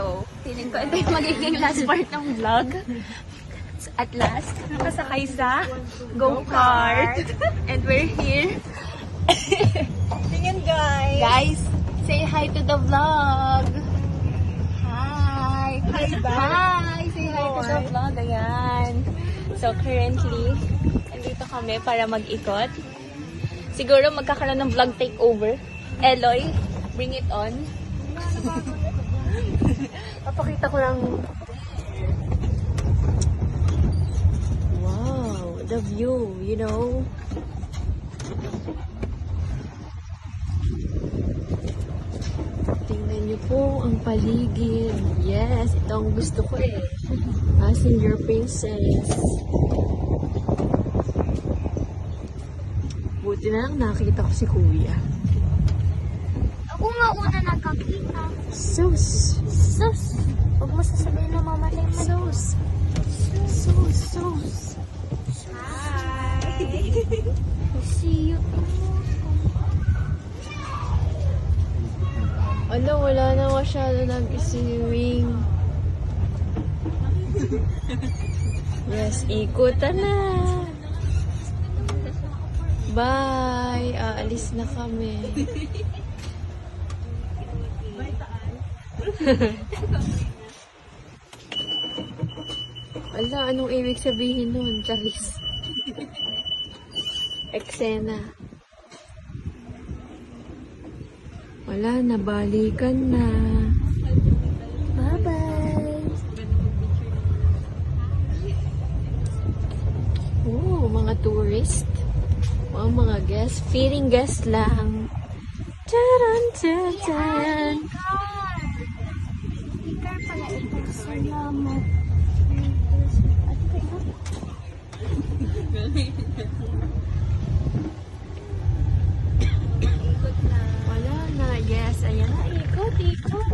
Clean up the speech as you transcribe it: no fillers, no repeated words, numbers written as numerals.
So, feeling ko ito yung magiging last part ng vlog. At last, nakasakay sa go-kart. And we're here. Tingin guys. Guys, say hi to the vlog. Hi. Hi, Hi. Say hi to the vlog. Ayan. So, currently, nandito kami para mag-ikot. Siguro magkakaroon ng vlog takeover. Eloy, bring it on. Papakita ko lang. Wow, the view, you know. Tingnan niyo po ang paligid. Yes, ito ang gusto ko eh. Passenger princess. Buti na lang nakita ko si Kuya. Ako nga una nagkakita. Sus! Sus! Huwag mo sasabihin na mamatay mo. Sus! Sus! Sus! Hi! See you Ala, wala na masyado nag-swimming. Yes, ikutan na. Bye! Aalis na kami. Ala, anong ibig sabihin nun? Charis. Eksena. Wala, nabalikan na. Bye-bye! Oh, mga tourist. Mga guest. Feeling guest lang. Taran, taran, taran. Car pala ito. Salamat. Wala na, guess. Ayan na, ikot, ikot.